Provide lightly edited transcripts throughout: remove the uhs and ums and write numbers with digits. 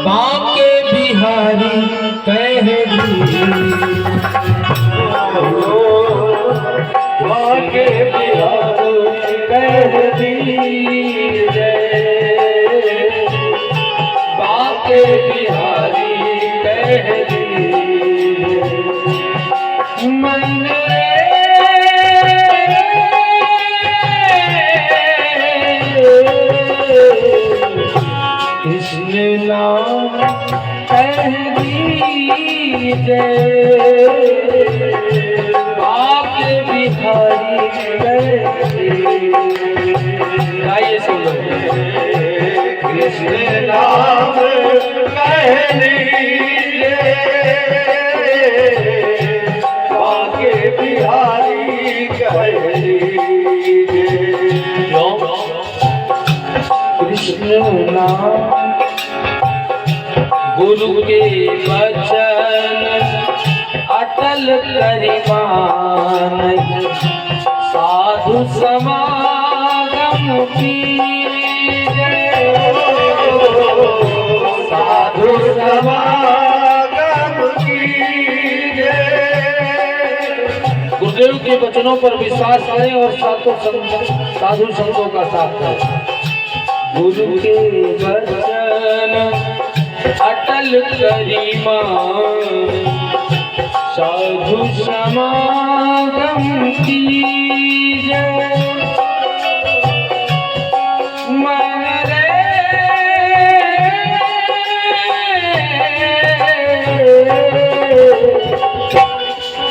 बांके बिहारी कह बांके बिहारी कह दीजिए, बांके बिहारी कह दीजिए मन कृष्ण नाम कह दीजिए, बांके बिहारी कह दीजिए। आइए सुनो कृष्ण नाम कह दीजिए, बांके बिहारी कह दीजिए। कृष्ण नाम गुरु के वचन अटल करिमान, साधु समागम कीजिए, साधु समागम कीजिए। गुरुदेव के वचनों पर विश्वास करें और साधु संतों का साथ करें। गुरु के वचन अटल करिमान, साधु समागम कीजिए मन रे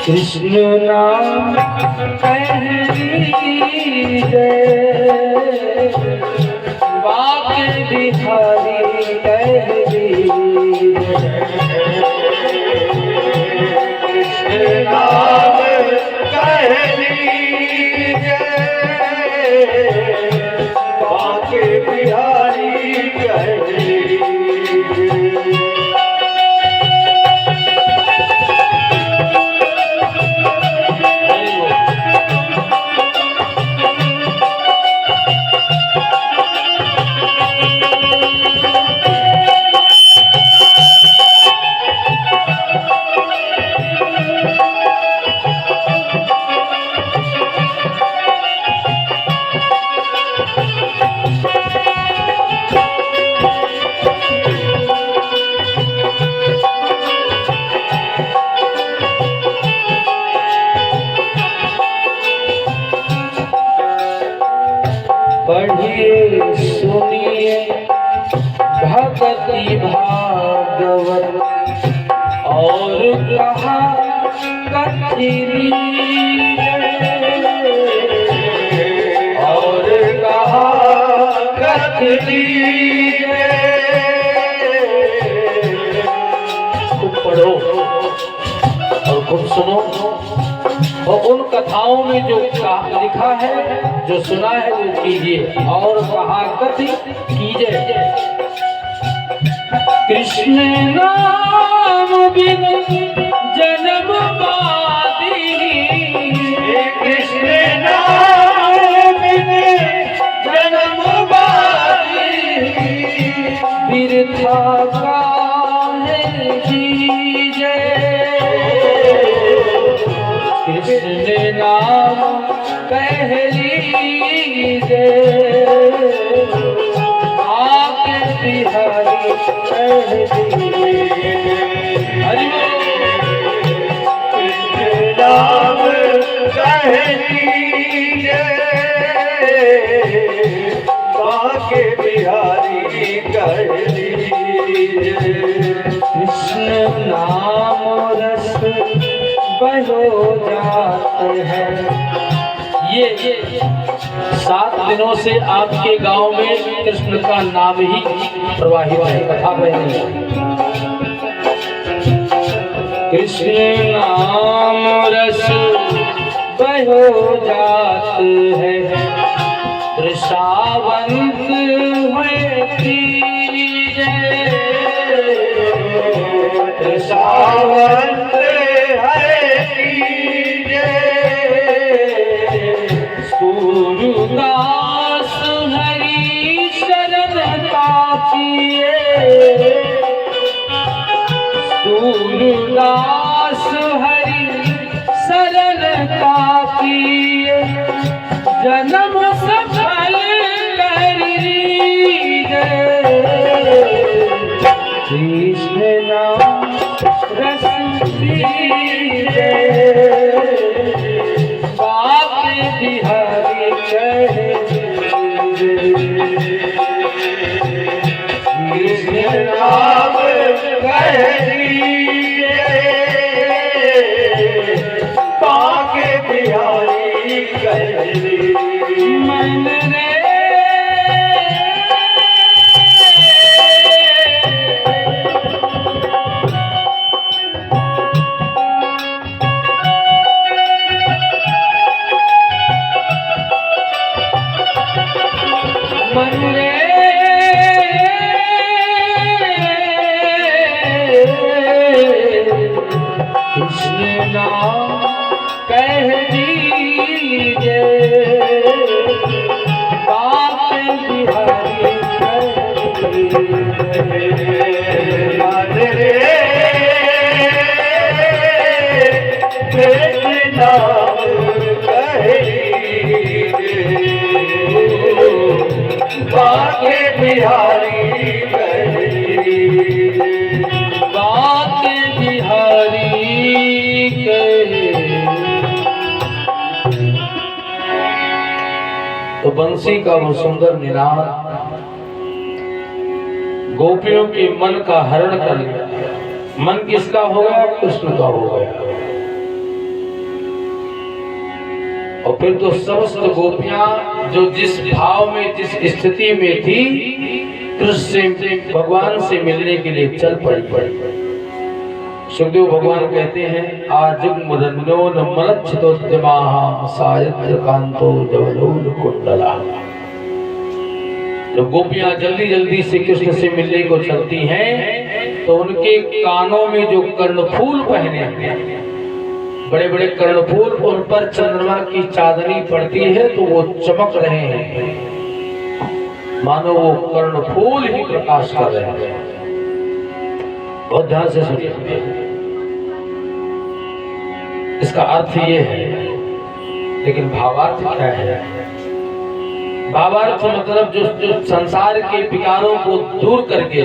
कृष्ण नाम कह दीजिए, बांके बिहारी कह दीजिए। कृष्ण नाम कह दीजिए, बांके बिहारी कह दीजिए। पढ़िए सुनिए भक्ति भागवत, और कहा कथनी और कहा कथनी, खूब पढ़ो और खूब सुनो, और उन कथाओं में जो लिखा है, जो सुना है वो कीजिए, और कहा कथि कीजिए। कृष्ण नाम बिन जन्म बादी, कृष्ण नाम बिन जन्म बादी, बिरथा काहे कीजे। कृष्ण नाम कह लीजे, बांके बिहारी कह दीजिए। हरि बोल। कृष्ण नाम कह दीजिए, बांके बिहारी कह दीजिए। कृष्ण नाम रस बहो जाते हैं। ये 7 दिनों से आपके गांव में कृष्ण का नाम ही प्रवाहित है, कथा बह रही है। कृष्ण नाम रस बहो जात है, त्रिशावंत हुए तीजे, त्रिशावंत है कीजे, सूरदास हरि शरण ताकिए, रस दीजे बात बिहारी कहे कृष्ण नाम कह दीजे बाके बिहारी कह दीजे मन रे मन रे कृष्ण नाम कह दीजे बात बिहारी कह दीजे मन रे कृष्ण नाम कह दीजे बाके बिहारी कह दीजे बात बिहारी कहे। तो बंसी का वो सुंदर निनाद गोपियों के मन का हरण कर लिया। मन किसका हो गया? कृष्ण का हो गया। और फिर तो समस्त गोपियां जो जिस भाव में जिस स्थिति में थी कृष्ण से भगवान से मिलने के लिए चल पड़ी। सुखदेव भगवान कहते हैं आजुग्मदन्यो न मलच्छितोद्यमाः सायत्र कांतो जवलोल कुंडला। जब गोपियां जल्दी जल्दी से कृष्ण से मिलने को चलती हैं तो उनके कानों में जो कर्णफूल पहने हैं, बड़े बड़े कर्णफूल, उन पर चंद्रमा की चांदनी पड़ती है तो वो चमक रहे हैं, मानो वो कर्णफूल ही प्रकाश कर रहे हैं। बहुत ध्यान से सुनिए, इसका अर्थ ये है, लेकिन भावार्थ क्या है? भावार्थ मतलब जो संसार के विकारों को दूर करके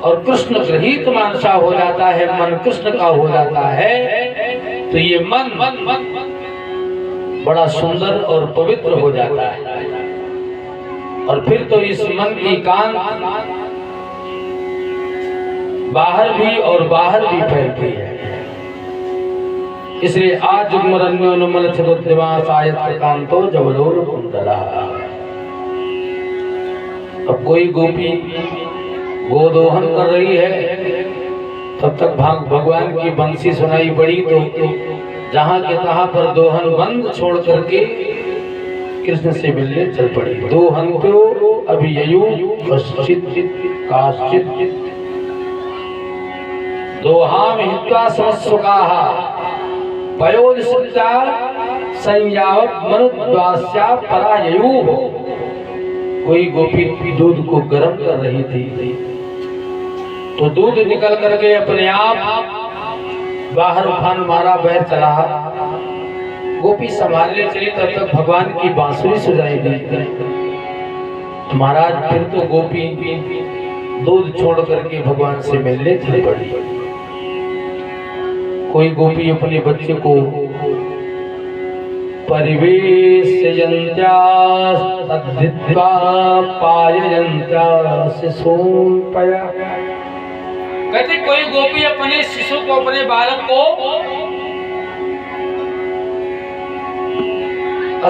और कृष्ण गृहीत मानसा हो जाता है, मन कृष्ण का हो जाता है, तो ये मन बड़ा सुंदर और पवित्र हो जाता है। और फिर तो इस मन की कांत बाहर भी और बाहर भी फैलती है। इसलिए आज जुग्मरन्यो नुमल छदोद्यमा सायत्र कांतो जवलोल कुंडला। अब कोई गोपी गोदोहन कर रही है, तब तक भगवान की बंसी सुनाई पड़ी तो जहां के तहां पर दोहन बंद छोड़ करके कृष्ण से मिलने चल पड़ी। दोहन तो अभिययु कश्चित काश्चित दोहाम हित्वा समस्वकाः पयोनिसृता संयावत मनुद्वास्या पराययुः। कोई गोपी दूध को गर्म कर रही थी तो दूध निकल करके अपने आप बाहर उफान मारा, बह चला। गोपी संभालने चली, तब तक भगवान की बांसुरी सुनाई दी। महाराज फिर तो गोपी दूध छोड़ करके भगवान से मिलने चली पड़ी। कोई गोपी अपने बच्चे को परिवेशयन्त्या तद्धित्वा पाययन्त्या शिशून् पया। कहते कोई गोपी अपने शिशु को, अपने बालक को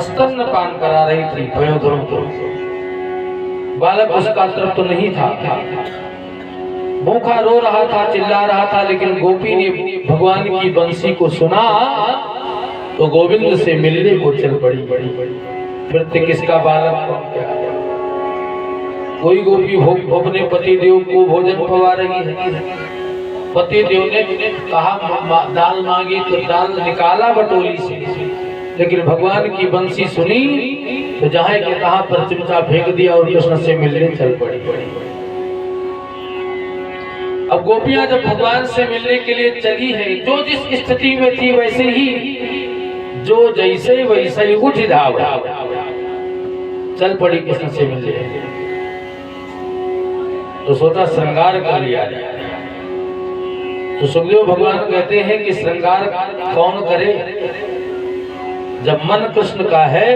स्तन्यपान करा रही थी, पयोधरों को। बालक उसका तृप्त तो नहीं था, भूखा रो रहा था, चिल्ला रहा था, लेकिन गोपी ने भगवान की बंसी को सुना तो गोविंद से मिलने को चल पड़ी। फिर किसका बालक कौन क्या? कोई गोपी अपने पति देव को भोजन पवा रही है। पति देव ने कहा दाल मांगी तो दाल निकाला बटोली से, लेकिन भगवान की बंसी सुनी तो जहां के तहां पर चिमटा फेंक दिया और कृष्ण से मिलने चल पड़ी। अब गोपियां जब भगवान से मिलने के लिए चली है, जो जिस स्थिति में थी वैसे ही, जो जैसे वैसे ही उठ धाव चल पड़ी कृष्ण से मिलने। तो सोचा श्रृंगार कर लिया, तो सुखदेव भगवान कहते हैं कि श्रृंगार कौन करे? जब मन कृष्ण का है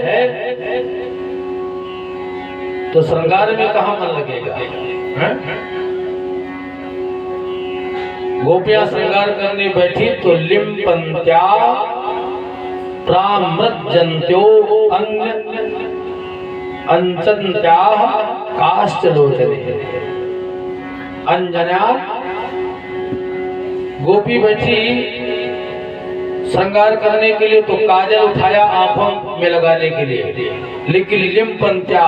तो श्रृंगार में कहाँ मन लगेगा? गोपियां श्रृंगार करने बैठी तो लिम्पंत्या प्रामृज्यन्त्यो अंचन्त्या काष्ठलोचने। अंजना गोपी बैठी श्रृंगार करने के लिए तो काजल उठाया आंखों में लगाने के लिए, लेकिन लिम्पंत्या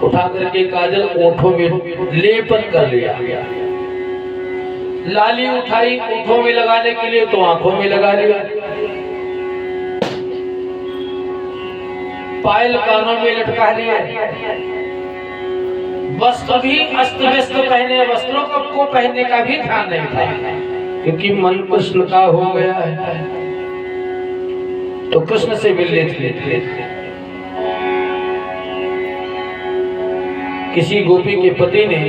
उठा करके काजल ओठों में लेपन कर लिया। लाली उठाई ओठों में लगाने के लिए तो आंखों में लगा लिया। पायल कानों में लटका लिया। वस्त्र भी अस्त व्यस्त पहने, वस्त्रों को पहनने का भी ध्यान नहीं था, क्योंकि मन कृष्ण का हो गया है। तो कृष्ण से मिलने थे। किसी गोपी के पति ने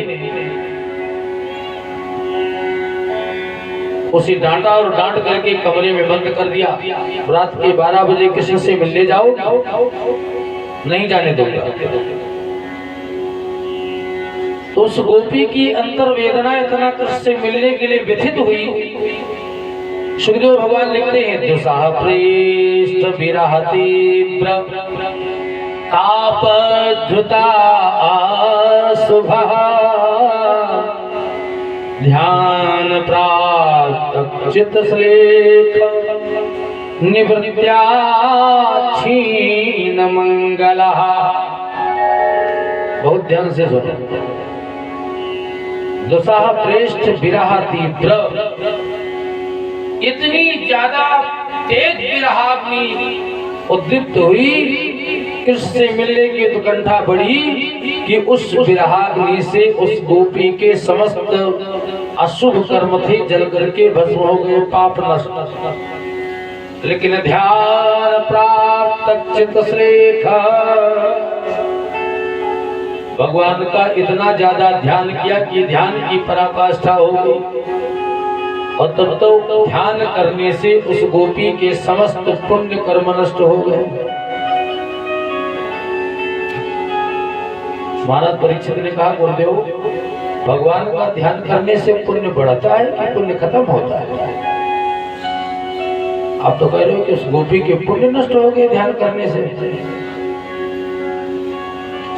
उसे डांटा और डांट करके कमरे में बंद कर दिया। रात के 12 बजे किसी से मिलने जाओ, नहीं जाने दूंगा। तो उस गोपी की अंतर वेदना इतना कृष्ण से मिलने के लिए व्यथित हुई। सुखदेव भगवान लिखते हैं, दुसाह प्रेष्ठ विरह तीव्र तापधृता शुभः ध्यान प्राप्त चित्तश्लेष निवृत्त्या क्षीण मंगलः। बहुत ध्यान से सुनो। दुसाह प्रेष्ठ विरह तीव्र, इतनी ज्यादा तेज विरहाग्नि उद्दीप्त हुई, कृष्ण से मिलने की उत्कंठा बढ़ी कि उस विरहाग्नि से उस गोपी के समस्त अशुभ कर्म थे जल करके भस्म हो गए, पाप नष्ट। लेकिन ध्यान प्राप्त चित्तश्लेष, भगवान का इतना ज्यादा ध्यान किया कि ध्यान की पराकाष्ठा हो गई। और तब तो ध्यान करने से उस गोपी के समस्त पुण्य कर्म नष्ट हो गए। महाराज परीक्षित ने कहा, गुरुदेव भगवान का ध्यान करने से पुण्य बढ़ता है कि पुण्य खत्म होता है? आप तो कह रहे हो कि उस गोपी के पुण्य नष्ट हो गए ध्यान करने से।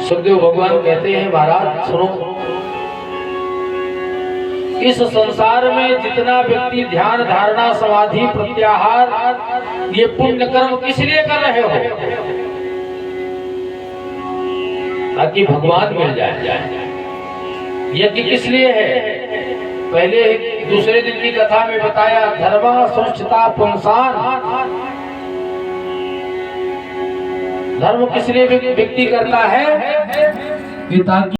सुखदेव भगवान कहते हैं, महाराज सुनो, इस संसार में जितना व्यक्ति ध्यान धारणा समाधि प्रत्याहार ये पुण्य कर्म किस लिए कर रहे हो? ताकि भगवान मिल जाए। यज्ञ किस लिए है? पहले दूसरे दिन की कथा में बताया, धर्म सुष्ठता पुंसान। धर्म किस लिए व्यक्ति करता है? कि ताकि